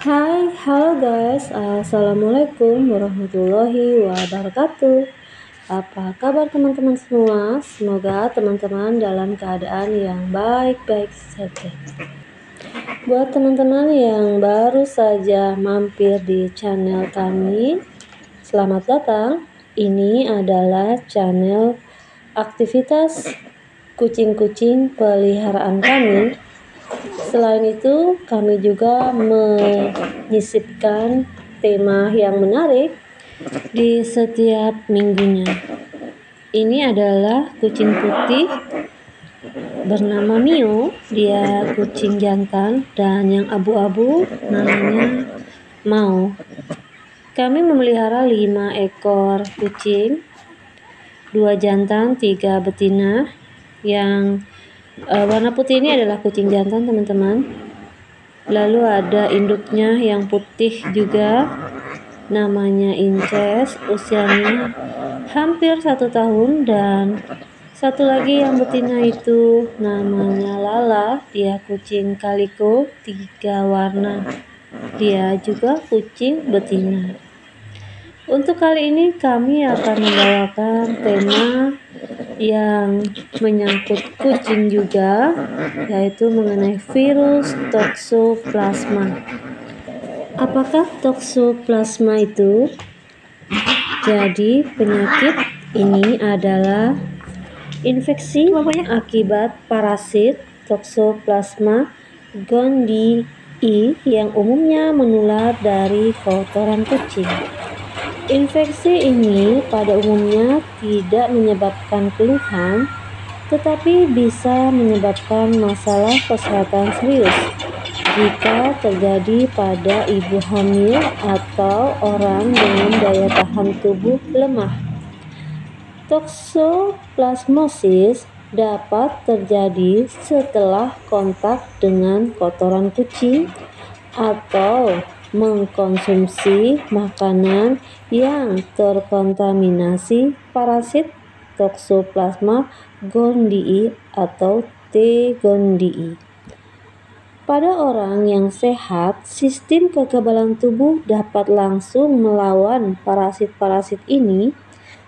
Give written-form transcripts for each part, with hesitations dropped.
Halo guys, Assalamualaikum warahmatullahi wabarakatuh. Apa kabar teman-teman semua? Semoga teman-teman dalam keadaan yang baik-baik saja. Buat teman-teman yang baru saja mampir di channel kami, selamat datang. Ini adalah channel aktivitas kucing-kucing peliharaan kami. Selain itu, kami juga menyisipkan tema yang menarik di setiap minggunya. Ini adalah kucing putih bernama Mio. Dia kucing jantan, dan yang abu-abu namanya Mau. Kami memelihara 5 ekor kucing, 2 jantan, 3 betina. Yang warna putih ini adalah kucing jantan, teman-teman. Lalu ada induknya yang putih juga, namanya Inces, usianya hampir 1 tahun. Dan satu lagi yang betina itu namanya Lala, dia kucing kaliko 3 warna, dia juga kucing betina. Untuk kali ini kami akan membawakan tema yang menyangkut kucing juga, yaitu mengenai virus toxoplasma. Apakah toxoplasma itu? Jadi penyakit ini adalah infeksi akibat parasit Toxoplasma gondii yang umumnya menular dari kotoran kucing. Infeksi ini pada umumnya tidak menyebabkan keluhan, tetapi bisa menyebabkan masalah kesehatan serius jika terjadi pada ibu hamil atau orang dengan daya tahan tubuh lemah. Toxoplasmosis dapat terjadi setelah kontak dengan kotoran kucing atau mengkonsumsi makanan yang terkontaminasi parasit Toxoplasma gondii atau T. gondii. Pada orang yang sehat, sistem kekebalan tubuh dapat langsung melawan parasit-parasit ini,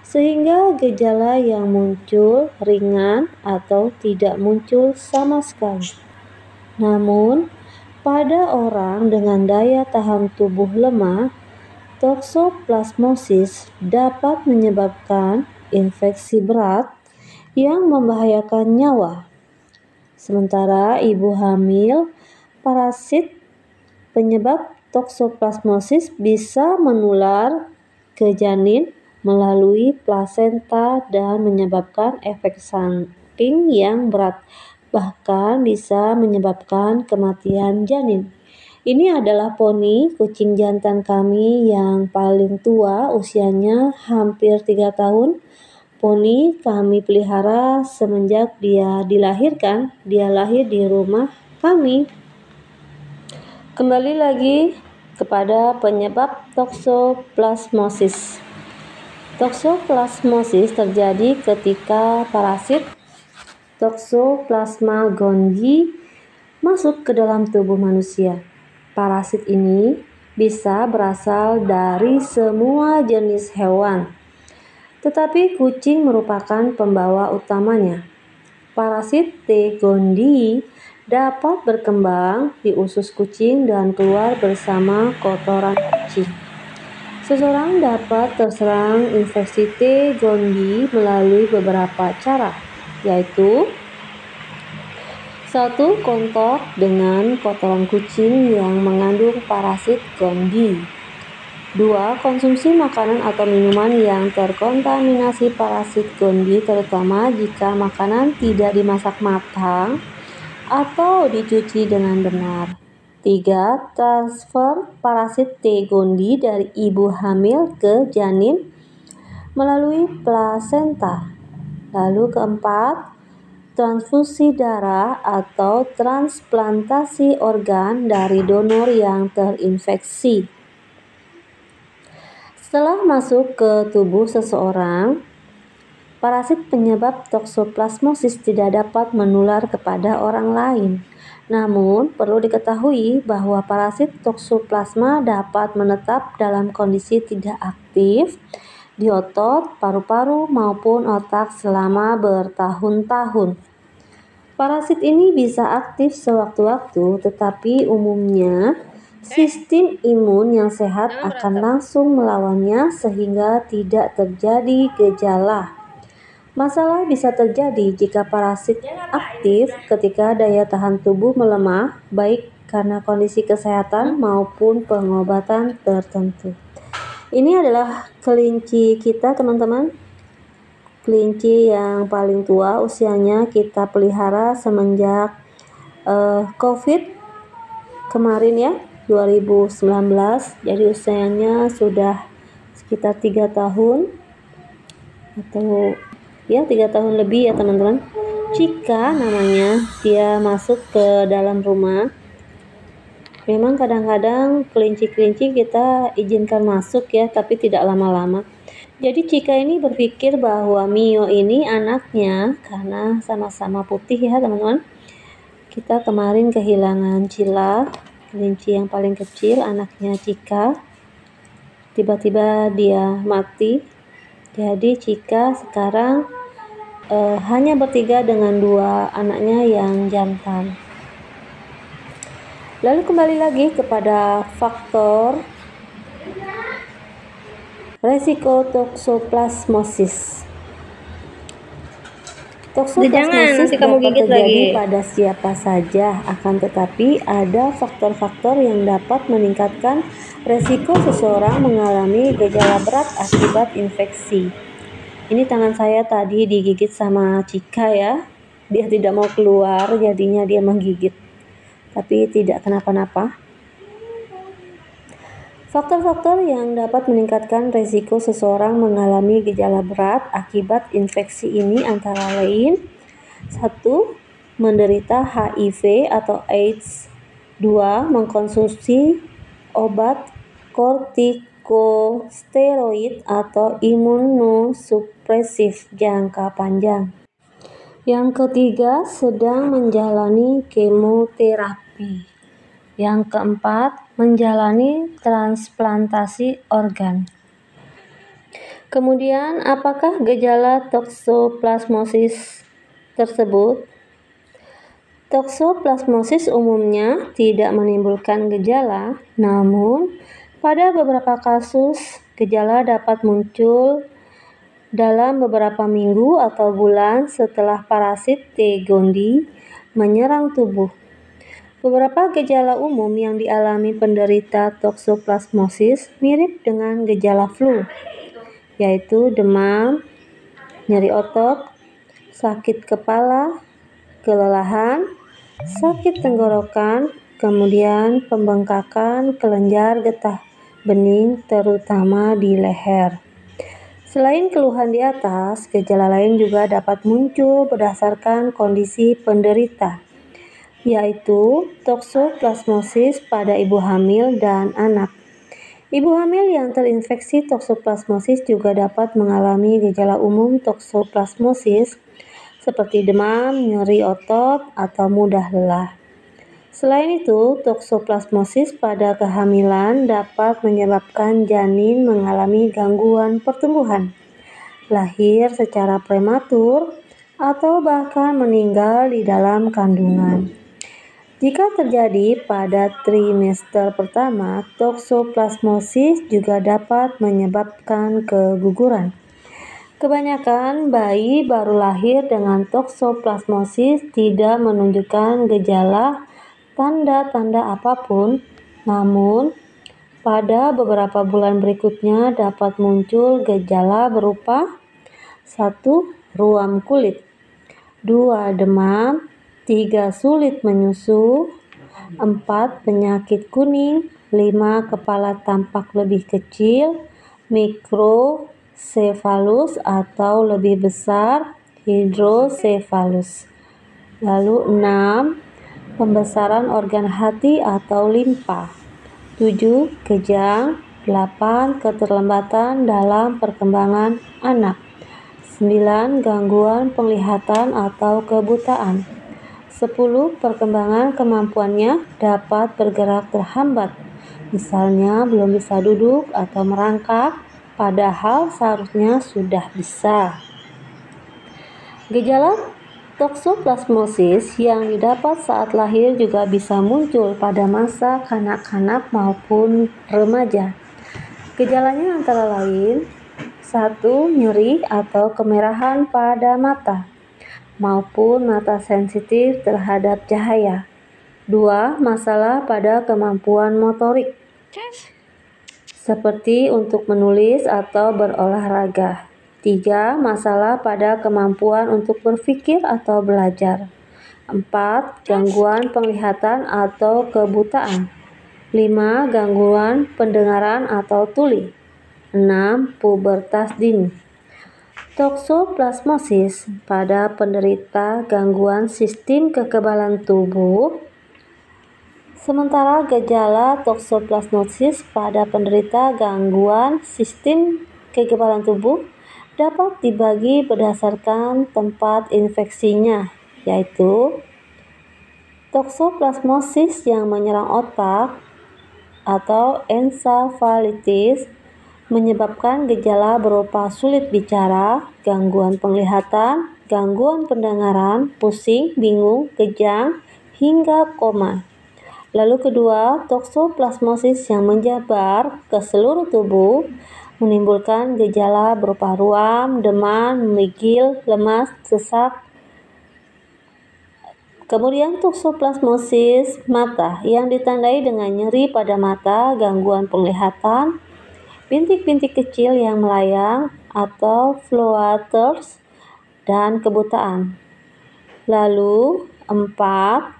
sehingga gejala yang muncul ringan atau tidak muncul sama sekali. Namun, pada orang dengan daya tahan tubuh lemah, toxoplasmosis dapat menyebabkan infeksi berat yang membahayakan nyawa. Sementara ibu hamil, parasit penyebab toxoplasmosis bisa menular ke janin melalui plasenta dan menyebabkan efek samping yang berat, bahkan bisa menyebabkan kematian janin. Ini adalah poni kucing jantan kami yang paling tua, usianya hampir 3 tahun. Poni kami pelihara semenjak dia dilahirkan. Dia lahir di rumah kami. Kembali lagi kepada penyebab toxoplasmosis. Toxoplasmosis terjadi ketika parasit Toxoplasma gondii masuk ke dalam tubuh manusia. Parasit ini bisa berasal dari semua jenis hewan, tetapi kucing merupakan pembawa utamanya. Parasit T. gondii dapat berkembang di usus kucing dan keluar bersama kotoran kucing. Seseorang dapat terserang infeksi T. gondii melalui beberapa cara, yaitu 1. Kontak dengan kotoran kucing yang mengandung parasit gondii. 2. Konsumsi makanan atau minuman yang terkontaminasi parasit gondii, terutama jika makanan tidak dimasak matang atau dicuci dengan benar. 3. Transfer parasit T. gondii dari ibu hamil ke janin melalui plasenta. Lalu keempat, transfusi darah atau transplantasi organ dari donor yang terinfeksi. Setelah masuk ke tubuh seseorang, parasit penyebab toxoplasmosis tidak dapat menular kepada orang lain. Namun, perlu diketahui bahwa parasit Toxoplasma dapat menetap dalam kondisi tidak aktif di otot, paru-paru, maupun otak selama bertahun-tahun. Parasit ini bisa aktif sewaktu-waktu, tetapi umumnya sistem imun yang sehat akan langsung melawannya sehingga tidak terjadi gejala. Masalah bisa terjadi jika parasit aktif ketika daya tahan tubuh melemah, baik karena kondisi kesehatan maupun pengobatan tertentu. Ini adalah kelinci kita, teman-teman. Kelinci yang paling tua, usianya kita pelihara semenjak COVID kemarin ya, 2019. Jadi usianya sudah sekitar 3 tahun atau ya 3 tahun lebih ya teman-teman. Cika namanya, dia masuk ke dalam rumah. Memang kadang-kadang kelinci-kelinci kita izinkan masuk ya, tapi tidak lama-lama. Jadi Cika ini berpikir bahwa Mio ini anaknya karena sama-sama putih ya teman-teman. Kita kemarin kehilangan Cila, kelinci yang paling kecil, anaknya Cika. Tiba-tiba dia mati. Jadi Cika sekarang hanya bertiga dengan 2 anaknya yang jantan. Lalu kembali lagi kepada faktor resiko toksoplasmosis. Toksoplasmosis dapat terjadi pada siapa saja, akan tetapi ada faktor-faktor yang dapat meningkatkan resiko seseorang mengalami gejala berat akibat infeksi. Ini tangan saya tadi digigit sama Cika ya. Dia tidak mau keluar, jadinya dia menggigit. Tapi tidak kenapa-napa. Faktor-faktor yang dapat meningkatkan resiko seseorang mengalami gejala berat akibat infeksi ini antara lain: 1. Menderita HIV atau AIDS. 2. Mengkonsumsi obat kortikosteroid atau imunosupresif jangka panjang. Yang ketiga, sedang menjalani kemoterapi. Yang keempat, menjalani transplantasi organ. Kemudian, apakah gejala toksoplasmosis tersebut? Toksoplasmosis umumnya tidak menimbulkan gejala, namun pada beberapa kasus gejala dapat muncul dalam beberapa minggu atau bulan setelah parasit T. gondii menyerang tubuh. Beberapa gejala umum yang dialami penderita toksoplasmosis mirip dengan gejala flu, yaitu demam, nyeri otot, sakit kepala, kelelahan, sakit tenggorokan, kemudian pembengkakan kelenjar getah bening terutama di leher. Selain keluhan di atas, gejala lain juga dapat muncul berdasarkan kondisi penderita, yaitu toksoplasmosis pada ibu hamil dan anak. Ibu hamil yang terinfeksi toksoplasmosis juga dapat mengalami gejala umum toksoplasmosis seperti demam, nyeri otot, atau mudah lelah. Selain itu, toksoplasmosis pada kehamilan dapat menyebabkan janin mengalami gangguan pertumbuhan, lahir secara prematur, atau bahkan meninggal di dalam kandungan. Jika terjadi pada trimester pertama, toksoplasmosis juga dapat menyebabkan keguguran. Kebanyakan bayi baru lahir dengan toksoplasmosis tidak menunjukkan gejala tanda-tanda apapun, namun pada beberapa bulan berikutnya dapat muncul gejala berupa 1. Ruam kulit, 2. Demam, 3. Sulit menyusu, 4. Penyakit kuning, 5. Kepala tampak lebih kecil, mikrosefalus atau lebih besar, hidrosefalus. Lalu 6. Pembesaran organ hati atau limpa, 7. Kejang, 8. Keterlambatan dalam perkembangan anak, 9. Gangguan penglihatan atau kebutaan, 10. Perkembangan kemampuannya dapat bergerak terhambat. Misalnya belum bisa duduk atau merangkak, padahal seharusnya sudah bisa. Gejala toksoplasmosis yang didapat saat lahir juga bisa muncul pada masa kanak-kanak maupun remaja. Gejalanya antara lain 1. Nyeri atau kemerahan pada mata maupun mata sensitif terhadap cahaya. 2. Masalah pada kemampuan motorik seperti untuk menulis atau berolahraga. 3. Masalah pada kemampuan untuk berpikir atau belajar. 4. Gangguan penglihatan atau kebutaan. 5. Gangguan pendengaran atau tuli. 6. Pubertas dini. Toksoplasmosis pada penderita gangguan sistem kekebalan tubuh. Sementara gejala toksoplasmosis pada penderita gangguan sistem kekebalan tubuh dapat dibagi berdasarkan tempat infeksinya, yaitu toksoplasmosis yang menyerang otak atau ensefalitis menyebabkan gejala berupa sulit bicara, gangguan penglihatan, gangguan pendengaran, pusing, bingung, kejang, hingga koma. Lalu kedua, toksoplasmosis yang menjabar ke seluruh tubuh menimbulkan gejala berupa ruam, demam, menggigil, lemas, sesak. Kemudian toksoplasmosis mata yang ditandai dengan nyeri pada mata, gangguan penglihatan, bintik-bintik kecil yang melayang atau floaters, dan kebutaan. Lalu 4.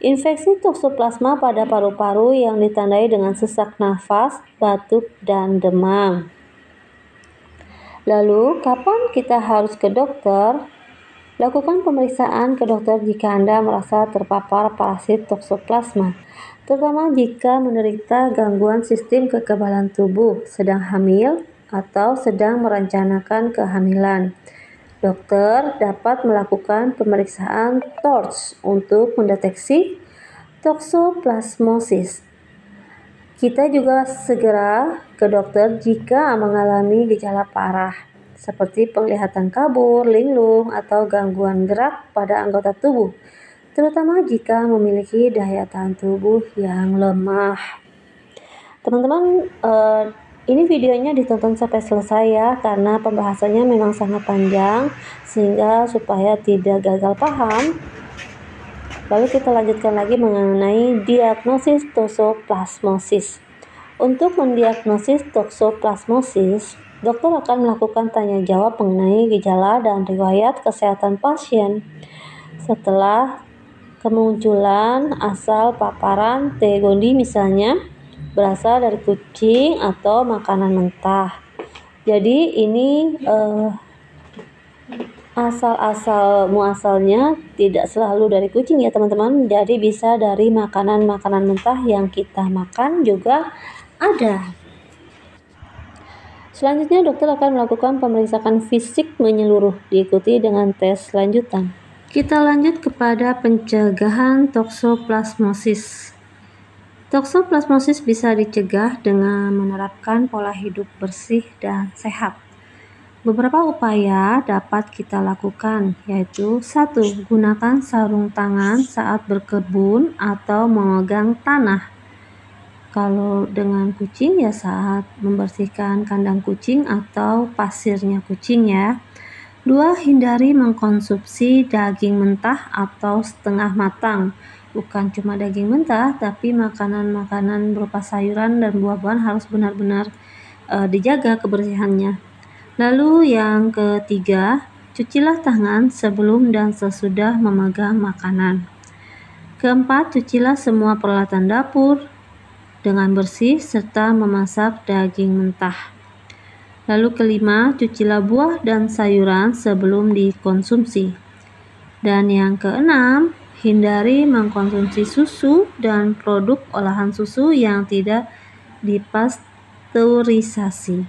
Infeksi toksoplasma pada paru-paru yang ditandai dengan sesak nafas, batuk, dan demam. Lalu, kapan kita harus ke dokter? Lakukan pemeriksaan ke dokter jika Anda merasa terpapar parasit toksoplasma, terutama jika menderita gangguan sistem kekebalan tubuh, sedang hamil, atau sedang merencanakan kehamilan. Dokter dapat melakukan pemeriksaan TORCH untuk mendeteksi toksoplasmosis. Kita juga segera ke dokter jika mengalami gejala parah, seperti penglihatan kabur, linglung, atau gangguan gerak pada anggota tubuh, terutama jika memiliki daya tahan tubuh yang lemah. Teman-teman, ini videonya ditonton sampai selesai ya, karena pembahasannya memang sangat panjang, sehingga supaya tidak gagal paham. Lalu kita lanjutkan lagi mengenai diagnosis toksoplasmosis. Untuk mendiagnosis toksoplasmosis, dokter akan melakukan tanya jawab mengenai gejala dan riwayat kesehatan pasien. Setelah kemunculan asal paparan T. gondii misalnya, berasal dari kucing atau makanan mentah. Jadi ini muasalnya tidak selalu dari kucing ya teman-teman. Jadi bisa dari makanan-makanan mentah yang kita makan juga ada. Selanjutnya dokter akan melakukan pemeriksaan fisik menyeluruh diikuti dengan tes lanjutan. Kita lanjut kepada pencegahan toksoplasmosis. Toksoplasmosis bisa dicegah dengan menerapkan pola hidup bersih dan sehat. Beberapa upaya dapat kita lakukan, yaitu 1. Gunakan sarung tangan saat berkebun atau memegang tanah. Kalau dengan kucing ya saat membersihkan kandang kucing atau pasirnya kucing ya. 2. Hindari mengkonsumsi daging mentah atau setengah matang. Bukan cuma daging mentah, tapi makanan-makanan berupa sayuran dan buah-buahan harus benar-benar dijaga kebersihannya. Lalu yang ketiga, cucilah tangan sebelum dan sesudah memegang makanan. Keempat, cucilah semua peralatan dapur dengan bersih serta memasak daging mentah. Lalu kelima, cucilah buah dan sayuran sebelum dikonsumsi. Dan yang keenam, hindari mengkonsumsi susu dan produk olahan susu yang tidak dipasteurisasi.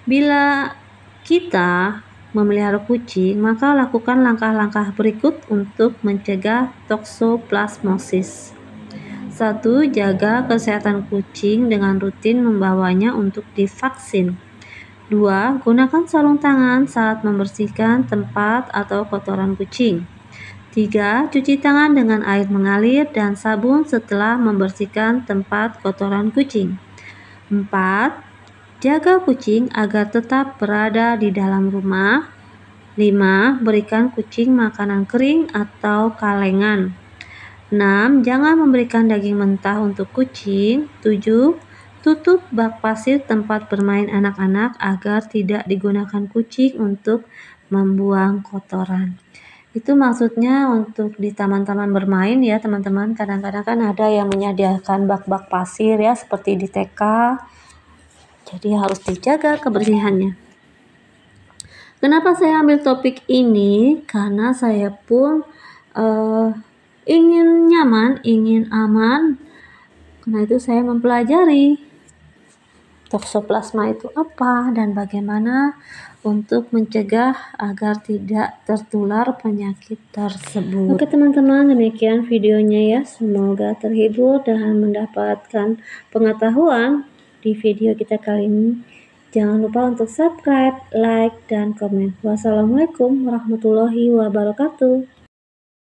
Bila kita memelihara kucing, maka lakukan langkah-langkah berikut untuk mencegah toksoplasmosis. 1. Jaga kesehatan kucing dengan rutin membawanya untuk divaksin. 2. Gunakan sarung tangan saat membersihkan tempat atau kotoran kucing. 3. Cuci tangan dengan air mengalir dan sabun setelah membersihkan tempat kotoran kucing. 4. Jaga kucing agar tetap berada di dalam rumah. 5. Berikan kucing makanan kering atau kalengan. 6. Jangan memberikan daging mentah untuk kucing. 7. Tutup bak pasir tempat bermain anak-anak agar tidak digunakan kucing untuk membuang kotoran. Itu maksudnya untuk di taman-taman bermain ya teman-teman. Kadang-kadang kan ada yang menyediakan bak-bak pasir ya seperti di TK. Jadi harus dijaga kebersihannya. Kenapa saya ambil topik ini? Karena saya pun ingin nyaman, ingin aman. Karena itu saya mempelajari toksoplasma itu apa dan bagaimana untuk mencegah agar tidak tertular penyakit tersebut. Oke teman-teman, demikian videonya ya. Semoga terhibur dan mendapatkan pengetahuan di video kita kali ini. Jangan lupa untuk subscribe, like, dan komen. Wassalamualaikum warahmatullahi wabarakatuh.